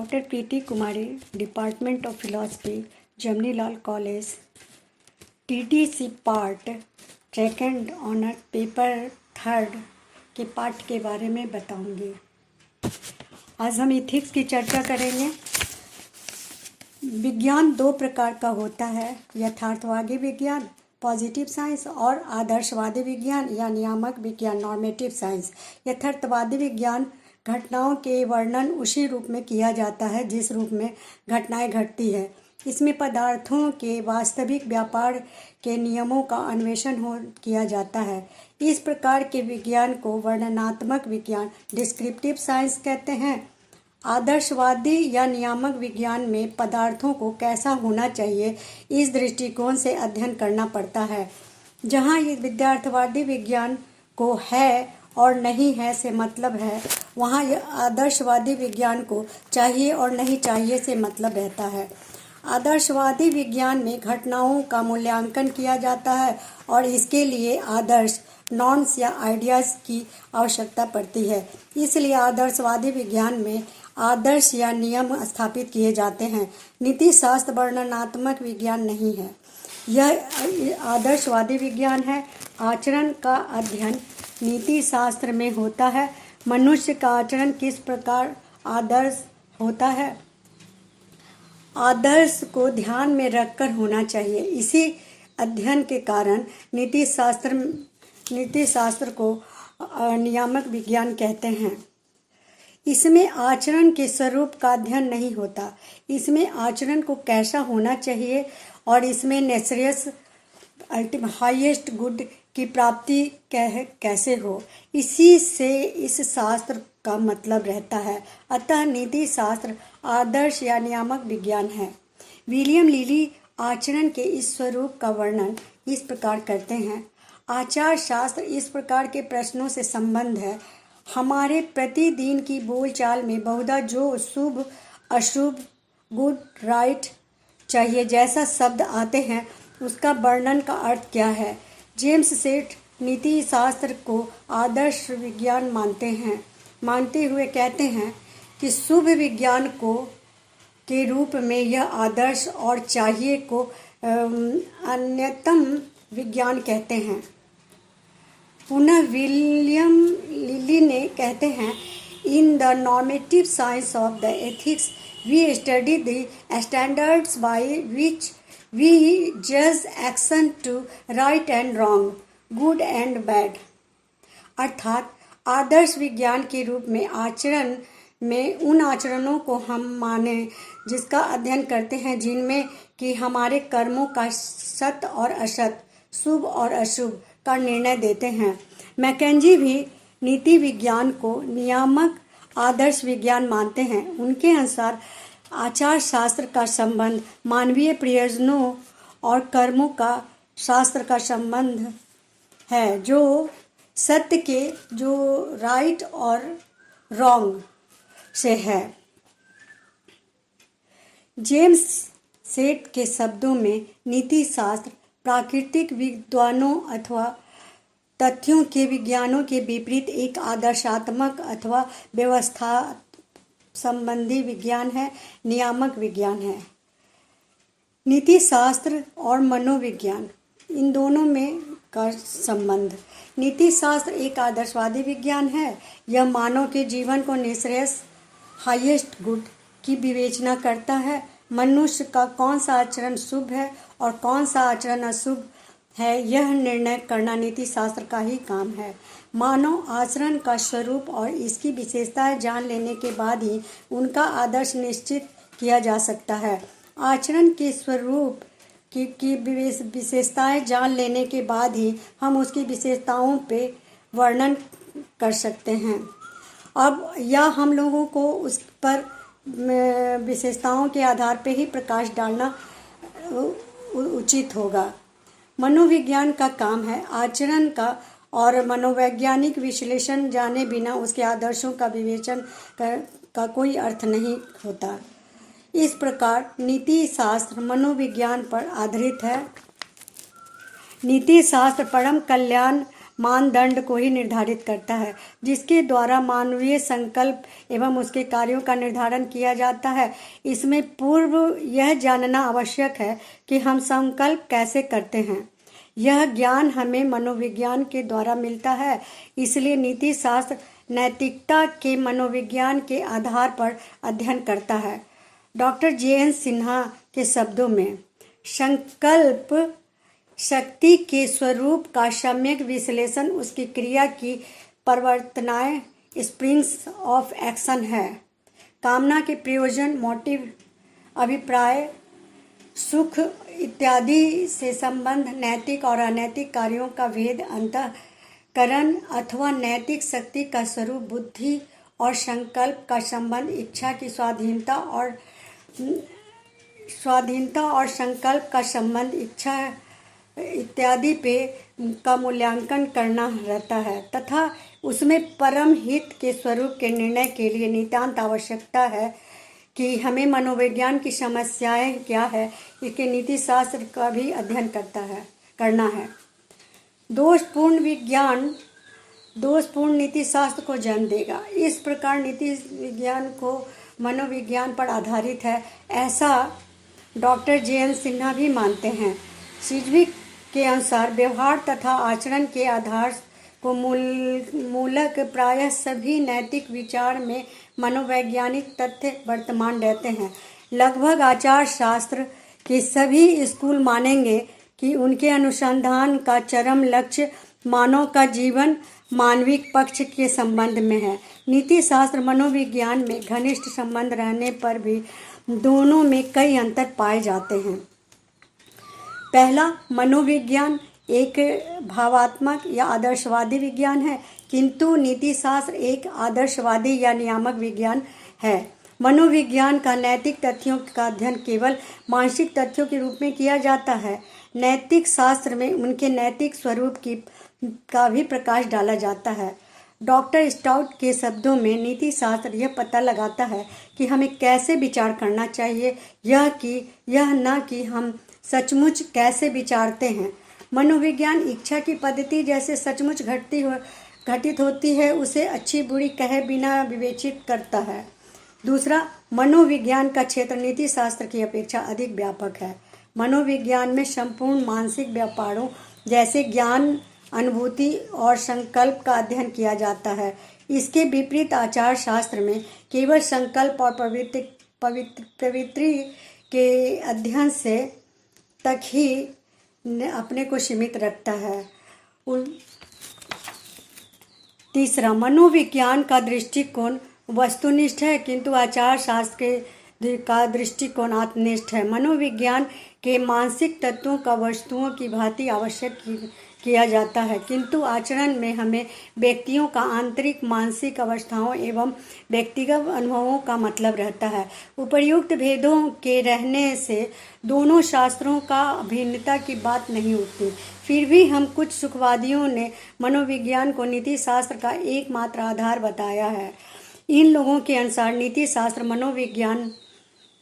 Doctor Preeti Kumari, department of philosophy, Jamnilal college, TTC part second honour paper third के पाठ के बारे में बताऊंगी। आज हम इथिक्स की चर्चा करेंगे। विज्ञान दो प्रकार का होता है, यथार्थवादी विज्ञान पॉजिटिव साइंस और आदर्शवादी विज्ञान या नियामक विज्ञान नॉर्मेटिव साइंस। यथार्थवादी विज्ञान घटनाओं के वर्णन उसी रूप में किया जाता है जिस रूप में घटनाएं घटती है। इसमें पदार्थों के वास्तविक व्यापार के नियमों का अन्वेषण किया जाता है। इस प्रकार के विज्ञान को वर्णनात्मक विज्ञान डिस्क्रिप्टिव साइंस कहते हैं। आदर्शवादी या नियामक विज्ञान में पदार्थों को कैसा होना चाहिए इस दृष्टिकोण से अध्ययन करना पड़ता है। जहाँ ये विद्यार्थवादी विज्ञान को है और नहीं है से मतलब है, वहाँ यह आदर्शवादी विज्ञान को चाहिए और नहीं चाहिए से मतलब रहता है। आदर्शवादी विज्ञान में घटनाओं का मूल्यांकन किया जाता है और इसके लिए आदर्श नॉर्म्स या आइडियाज़ की आवश्यकता पड़ती है। इसलिए आदर्शवादी विज्ञान में आदर्श या नियम स्थापित किए जाते हैं। नीति शास्त्र वर्णनात्मक विज्ञान नहीं है, यह आदर्शवादी विज्ञान है। आचरण का अध्ययन नीति शास्त्र में होता है। मनुष्य का आचरण किस प्रकार आदर्श होता है, आदर्श को ध्यान में रखकर होना चाहिए। इसी अध्ययन के कारण नीति शास्त्र को नियामक विज्ञान कहते हैं। इसमें आचरण के स्वरूप का अध्ययन नहीं होता, इसमें आचरण को कैसा होना चाहिए और इसमें नेचरियस हाईएस्ट गुड की प्राप्ति कैसे हो, इसी से इस शास्त्र का मतलब रहता है। अतः नीति शास्त्र आदर्श या नियामक विज्ञान है। विलियम लिली आचरण के इस स्वरूप का वर्णन इस प्रकार करते हैं। आचार शास्त्र इस प्रकार के प्रश्नों से संबंध है। हमारे प्रतिदिन की बोलचाल में बहुधा जो शुभ अशुभ गुड राइट चाहिए जैसा शब्द आते हैं उसका वर्णन का अर्थ क्या है। जेम्स सेठ नीति शास्त्र को आदर्श विज्ञान मानते हुए कहते हैं कि शुभ विज्ञान को के रूप में यह आदर्श और चाहिए को अन्यतम विज्ञान कहते हैं। पुनः विलियम लिली ने कहते हैं, in the normative science of the ethics we study the standards by which we जज action to right and wrong, good and bad. अर्थात आदर्श विज्ञान के रूप में आचरण में उन आचरणों को हम माने जिसका अध्ययन करते हैं जिनमें कि हमारे कर्मों का सत और असत, शुभ और अशुभ का निर्णय देते हैं। मैकेंजी भी नीति विज्ञान को नियामक आदर्श विज्ञान मानते हैं। उनके अनुसार आचार शास्त्र का संबंध मानवीय प्रयोजनों और कर्मों का शास्त्र का संबंध है, जो सत्य के जो राइट और रॉन्ग से है। जेम्स सेठ के शब्दों में नीति शास्त्र प्राकृतिक विद्वानों अथवा तथ्यों के विज्ञानों के विपरीत एक आदर्शात्मक अथवा व्यवस्था संबंधी विज्ञान है, नियामक विज्ञान है। नीति शास्त्र और मनोविज्ञान, इन दोनों में का संबंध। नीति शास्त्र एक आदर्शवादी विज्ञान है। यह मानव के जीवन को नेचरियस हाईएस्ट गुड की विवेचना करता है। मनुष्य का कौन सा आचरण शुभ है और कौन सा आचरण अशुभ है, यह निर्णय करना नीति शास्त्र का ही काम है। मानव आचरण का स्वरूप और इसकी विशेषताएं जान लेने के बाद ही उनका आदर्श निश्चित किया जा सकता है। आचरण के स्वरूप की विशेषताएं जान लेने के बाद ही हम उसकी विशेषताओं पे वर्णन कर सकते हैं। अब या हम लोगों को उस पर विशेषताओं के आधार पे ही प्रकाश डालना उचित होगा। मनोविज्ञान का काम है आचरण का और मनोवैज्ञानिक विश्लेषण जाने बिना उसके आदर्शों का विवेचन का कोई अर्थ नहीं होता। इस प्रकार नीति शास्त्र मनोविज्ञान पर आधारित है। नीति शास्त्र परम कल्याण मानदंड को ही निर्धारित करता है, जिसके द्वारा मानवीय संकल्प एवं उसके कार्यों का निर्धारण किया जाता है। इसमें पूर्व यह जानना आवश्यक है कि हम संकल्प कैसे करते हैं। यह ज्ञान हमें मनोविज्ञान के द्वारा मिलता है। इसलिए नीति शास्त्र नैतिकता के मनोविज्ञान के आधार पर अध्ययन करता है। डॉक्टर JN सिन्हा के शब्दों में, संकल्प शक्ति के स्वरूप का सम्यक विश्लेषण उसकी क्रिया की परिवर्तनाएं स्प्रिंग्स ऑफ एक्शन है। कामना के प्रयोजन, मोटिव, अभिप्राय, सुख इत्यादि से संबंध, नैतिक और अनैतिक कार्यों का भेद, अंतःकरण अथवा नैतिक शक्ति का स्वरूप, बुद्धि और संकल्प का संबंध, इच्छा की स्वाधीनता और संकल्प का संबंध, इच्छा इत्यादि पे का मूल्यांकन करना रहता है तथा उसमें परम हित के स्वरूप के निर्णय के लिए नितांत आवश्यकता है कि हमें मनोविज्ञान की समस्याएं क्या है, इसके नीति शास्त्र का भी अध्ययन करना है। दोषपूर्ण विज्ञान दोषपूर्ण नीति शास्त्र को जन्म देगा। इस प्रकार नीति विज्ञान को मनोविज्ञान पर आधारित है, ऐसा डॉक्टर JN सिन्हा भी मानते हैं। सिजविक के अनुसार व्यवहार तथा आचरण के आधार को मूलक प्रायः सभी नैतिक विचार में मनोवैज्ञानिक तथ्य वर्तमान रहते हैं। लगभग आचार शास्त्र के सभी स्कूल मानेंगे कि उनके अनुसंधान का चरम लक्ष्य मानव का जीवन मानविक पक्ष के संबंध में है। नीति शास्त्र मनोविज्ञान में घनिष्ठ संबंध रहने पर भी दोनों में कई अंतर पाए जाते हैं। पहला, मनोविज्ञान एक भावात्मक या आदर्शवादी विज्ञान है, किंतु नीति शास्त्र एक आदर्शवादी या नियामक विज्ञान है। मनोविज्ञान का नैतिक तथ्यों का अध्ययन केवल मानसिक तथ्यों के रूप में किया जाता है। नैतिक शास्त्र में उनके नैतिक स्वरूप का भी प्रकाश डाला जाता है। डॉक्टर स्टाउट के शब्दों में, नीति शास्त्र यह पता लगाता है कि हमें कैसे विचार करना चाहिए, यह न कि हम सचमुच कैसे विचारते हैं। मनोविज्ञान इच्छा की पद्धति जैसे सचमुच घटित होती है उसे अच्छी बुरी कहे बिना विवेचित करता है। दूसरा, मनोविज्ञान का क्षेत्र नीति शास्त्र की अपेक्षा अधिक व्यापक है। मनोविज्ञान में संपूर्ण मानसिक व्यापारों जैसे ज्ञान, अनुभूति और संकल्प का अध्ययन किया जाता है। इसके विपरीत आचार शास्त्र में केवल संकल्प और प्रवृत्ति के अध्ययन से तक ही अपने को सीमित रखता है। तीसरा, मनोविज्ञान का दृष्टिकोण वस्तुनिष्ठ है, किंतु आचार शास्त्र का दृष्टिकोण आत्मनिष्ठ है। मनोविज्ञान के मानसिक तत्वों का वस्तुओं की भांति आवश्यक किया जाता है, किंतु आचरण में हमें व्यक्तियों का आंतरिक मानसिक अवस्थाओं एवं व्यक्तिगत अनुभवों का मतलब रहता है। उपर्युक्त भेदों के रहने से दोनों शास्त्रों का भिन्नता की बात नहीं उठती। फिर भी हम कुछ सुखवादियों ने मनोविज्ञान को नीति शास्त्र का एकमात्र आधार बताया है। इन लोगों के अनुसार नीति शास्त्र मनोविज्ञान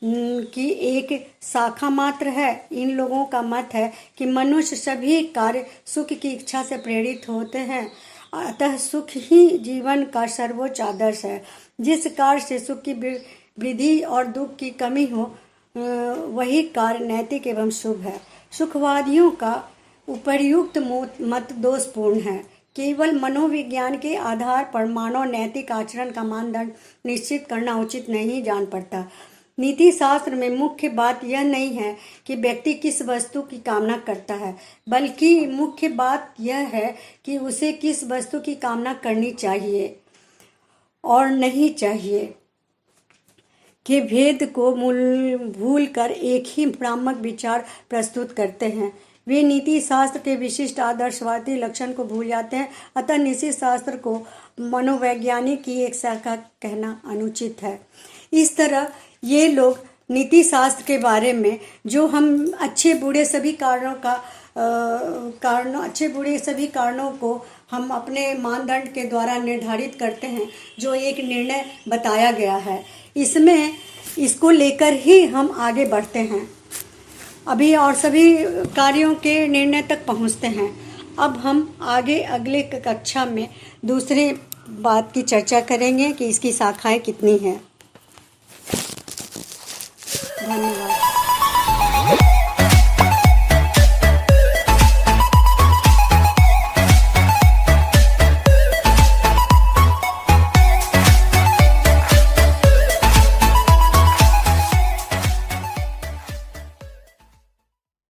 की एक शाखा मात्र है। इन लोगों का मत है कि मनुष्य सभी कार्य सुख की इच्छा से प्रेरित होते हैं, अतः सुख ही जीवन का सर्वोच्च आदर्श है। जिस कार्य से सुख की वृद्धि और दुख की कमी हो वही कार्य नैतिक एवं शुभ है। सुखवादियों का उपर्युक्त मत दोषपूर्ण है। केवल मनोविज्ञान के आधार पर मानव नैतिक आचरण का मानदंड निश्चित करना उचित नहीं जान पड़ता। नीति शास्त्र में मुख्य बात यह नहीं है कि व्यक्ति किस वस्तु की कामना करता है, बल्कि मुख्य बात यह है कि उसे किस वस्तु की कामना करनी चाहिए और नहीं चाहिए के भेद को भूल कर एक ही भ्रामक विचार प्रस्तुत करते हैं। वे नीति शास्त्र के विशिष्ट आदर्शवादी लक्षण को भूल जाते हैं, अतः नीति शास्त्र को मनोवैज्ञानिक की एक शाखा कहना अनुचित है। इस तरह ये लोग नीति शास्त्र के बारे में जो हम अच्छे बुरे सभी कारणों को हम अपने मानदंड के द्वारा निर्धारित करते हैं, जो एक निर्णय बताया गया है, इसको लेकर ही हम आगे बढ़ते हैं अभी और सभी कार्यों के निर्णय तक पहुंचते हैं। अब हम आगे अगले कक्षा में दूसरी बात की चर्चा करेंगे कि इसकी शाखाएं कितनी हैं। धन्यवाद।